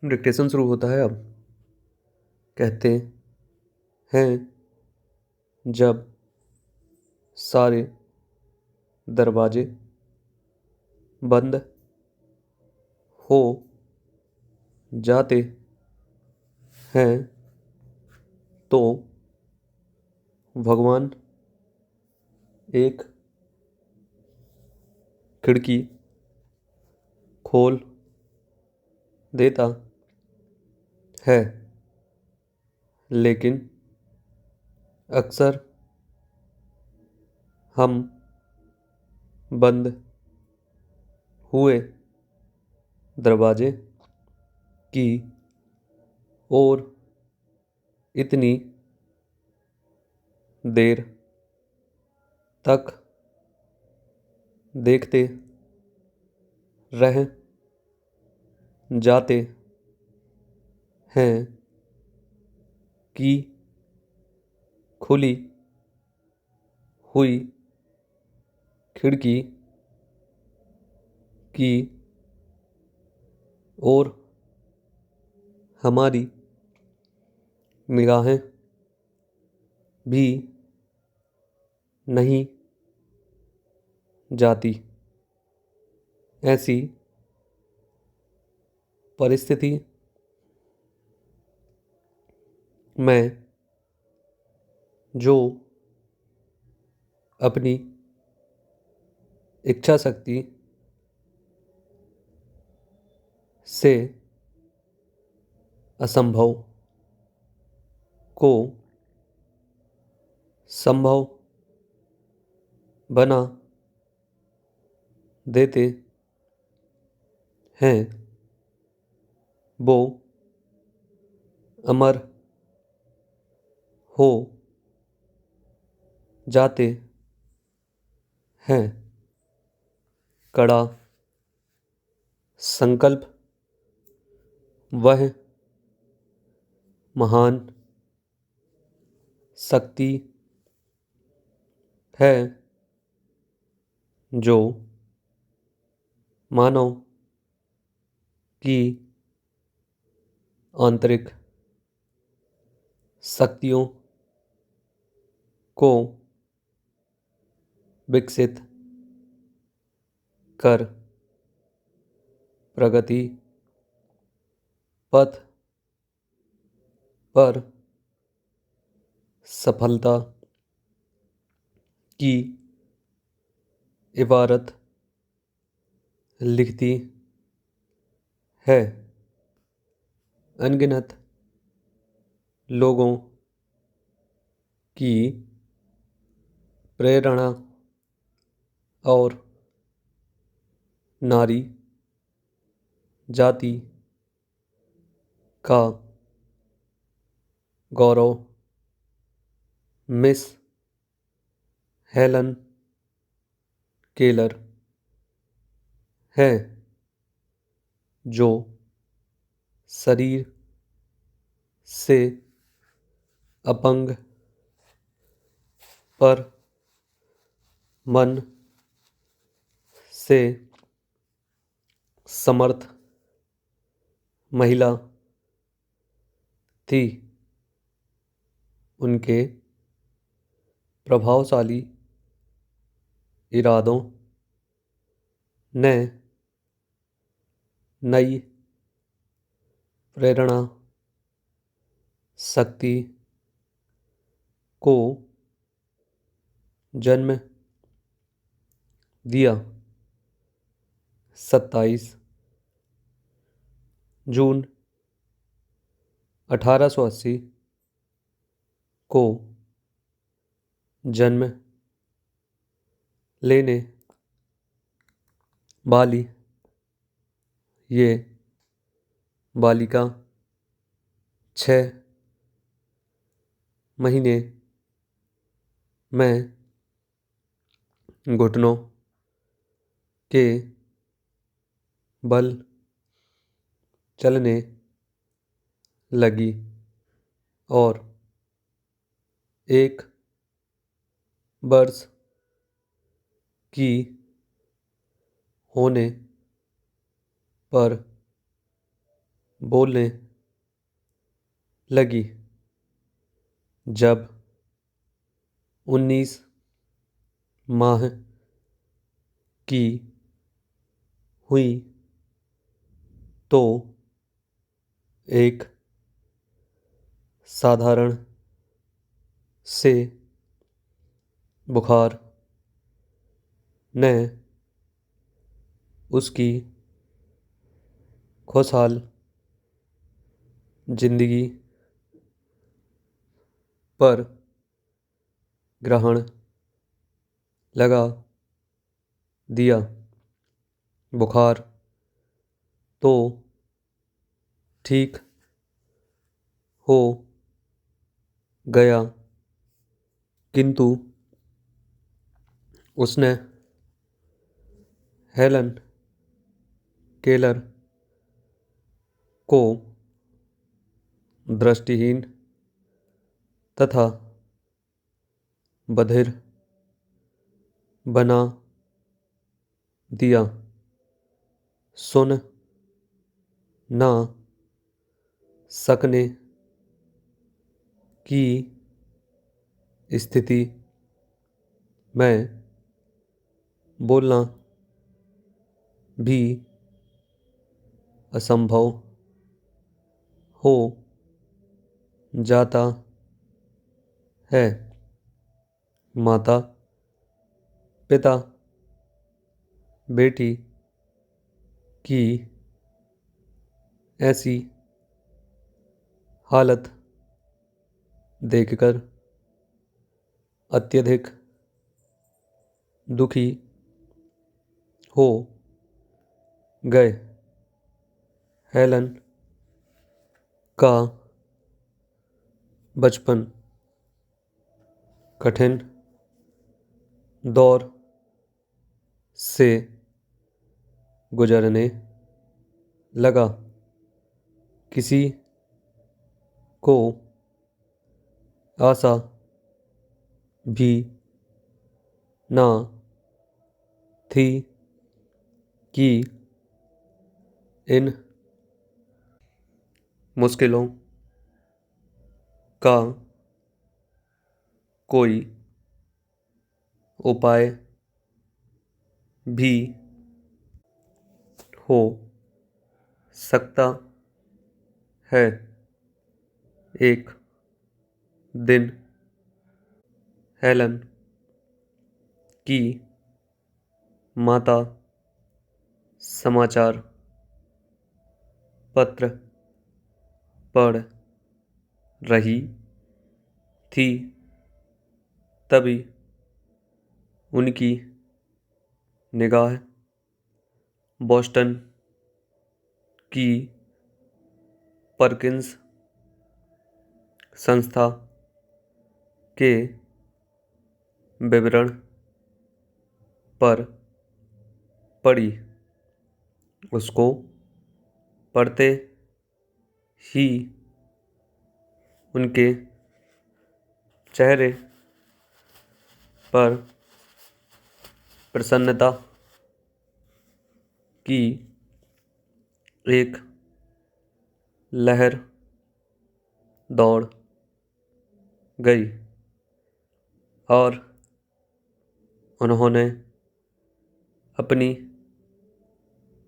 Dictation शुरू होता है अब। कहते हैं जब सारे दरवाजे बंद हो जाते हैं तो भगवान एक खिड़की खोल देता है। लेकिन अक्सर हम बंद हुए दरवाजे की ओर इतनी देर तक देखते रह जाते हैं कि खुली हुई खिड़की की ओर हमारी निगाहें भी नहीं जाती। ऐसी परिस्थिति में जो अपनी इच्छा शक्ति से असंभव को संभव बना देते हैं वो अमर हो जाते हैं। कड़ा संकल्प वह महान शक्ति है जो मानव की आंतरिक शक्तियों को विकसित कर प्रगति पथ पर सफलता की इबारत लिखती है। अनगिनत लोगों की प्रेरणा और नारी जाति का गौरव मिस हेलन केलर है जो शरीर से अपंग पर मन से समर्थ महिला थी। उनके प्रभावशाली इरादों ने नई प्रेरणा शक्ति को जन्म दिया। 27 जून 1880 को जन्म लेने वाली ये बालिका 6 महीने में घुटनों के बल चलने लगी और 1 वर्ष की होने पर बोलने लगी। जब 19 माह की हुई तो एक साधारण से बुखार ने उसकी खुशहाल जिंदगी पर ग्रहण लगा दिया। बुखार तो ठीक हो गया, किंतु उसने हेलन केलर को दृष्टिहीन तथा बधिर बना दिया। सुन ना सकने की स्थिति में बोलना भी असंभव हो जाता है। माता पिता बेटी की ऐसी हालत देखकर अत्यधिक दुखी हो गए। हेलन का बचपन कठिन दौर से गुजरने लगा। किसी को आशा भी ना थी कि इन मुश्किलों का कोई उपाय भी हो सकता है। एक दिन हेलन की माता समाचार पत्र पढ़ रही थी। तभी उनकी निगाह बोस्टन की परकिंस संस्था के विवरण पर पड़ी। उसको पढ़ते ही उनके चेहरे पर प्रसन्नता की एक लहर दौड़ गई और उन्होंने अपनी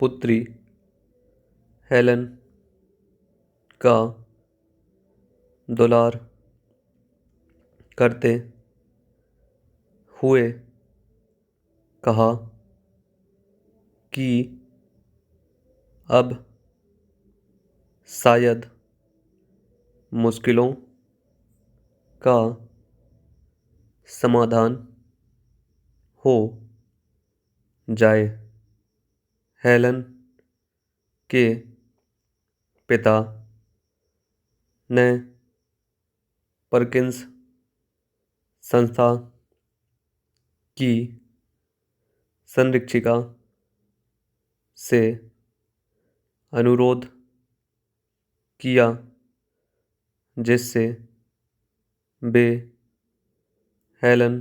पुत्री हेलन का दुलार करते हुए कहा कि अब शायद मुश्किलों का समाधान हो जाए। हेलन के पिता ने परकिंस संस्था की संरक्षिका से अनुरोध किया जिससे वे हेलन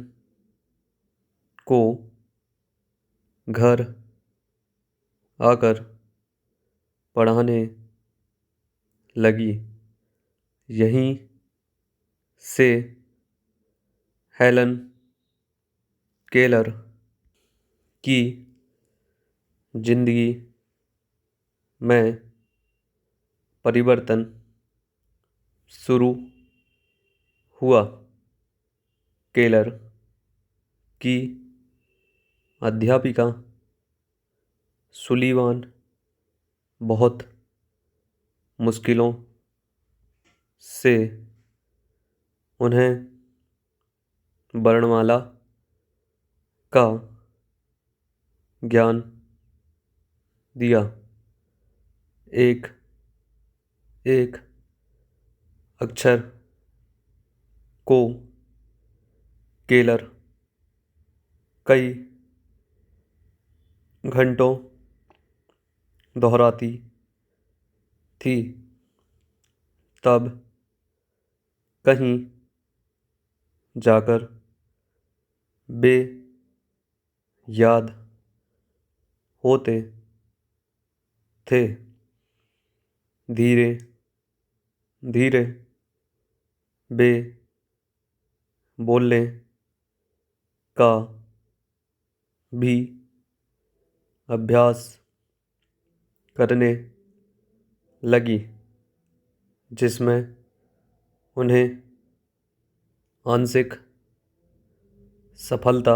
को घर आकर पढ़ाने लगी। यहीं से हेलन केलर की जिंदगी में परिवर्तन शुरू हुआ। केलर की अध्यापिका सुलीवान बहुत मुश्किलों से उन्हें वर्णमाला का ज्ञान दिया। एक एक अक्षर को केलर कई घंटों दोहराती थी। तब कहीं जाकर वे याद होते थे। धीरे धीरे वे बोलने का भी अभ्यास करने लगी, जिसमें उन्हें आंशिक सफलता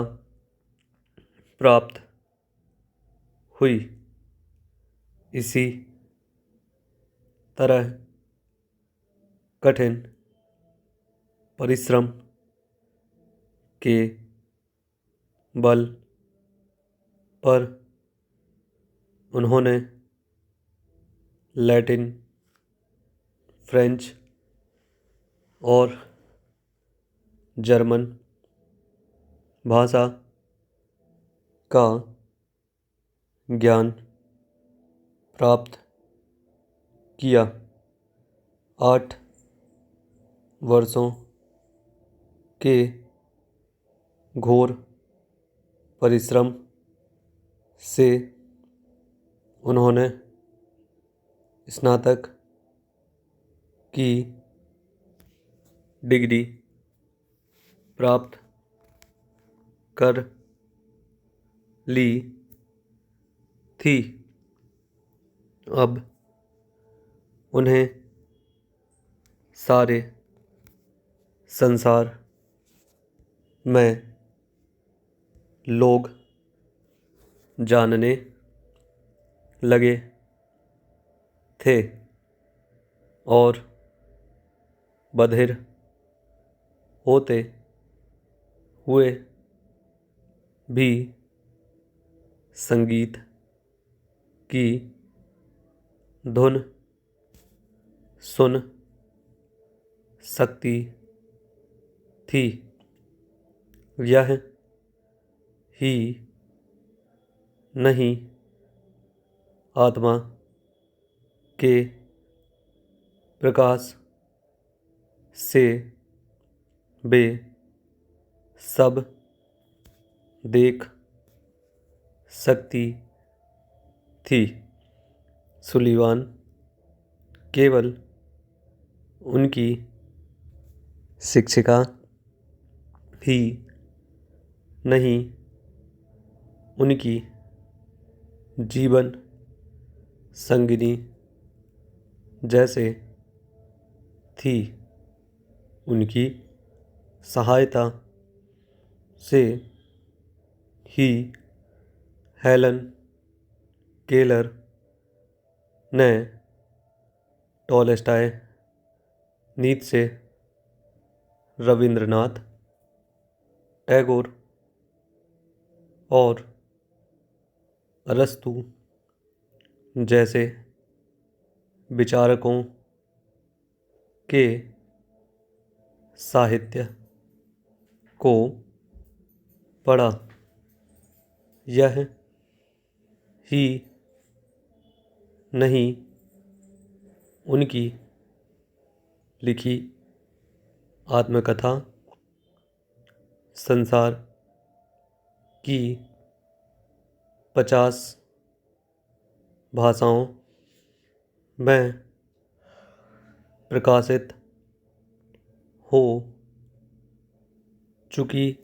प्राप्त हुई। इसी तरह कठिन परिश्रम के बल पर उन्होंने लैटिन, फ्रेंच और जर्मन भाषा का ज्ञान प्राप्त किया। 8 वर्षों के घोर परिश्रम से उन्होंने स्नातक की डिग्री प्राप्त कर ली थी। अब उन्हें सारे संसार में लोग जानने लगे थे और बधिर होते हुए भी संगीत की धुन सुन सकती थी। यह ही नहीं, आत्मा के प्रकाश से वे सब देख सकती थी। सुलीवान केवल उनकी शिक्षिका ही नहीं, उनकी जीवन संगिनी जैसे थी। उनकी सहायता से ही हेलन केलर ने टॉलस्टॉय, नीत्शे, रविंद्रनाथ टैगोर और अरस्तू जैसे विचारकों के साहित्य को पढ़ा। यह ही नहीं, उनकी लिखी आत्मकथा संसार की 50 भाषाओं में प्रकाशित हो चुकी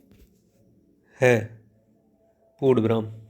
है। पूर्ण विराम।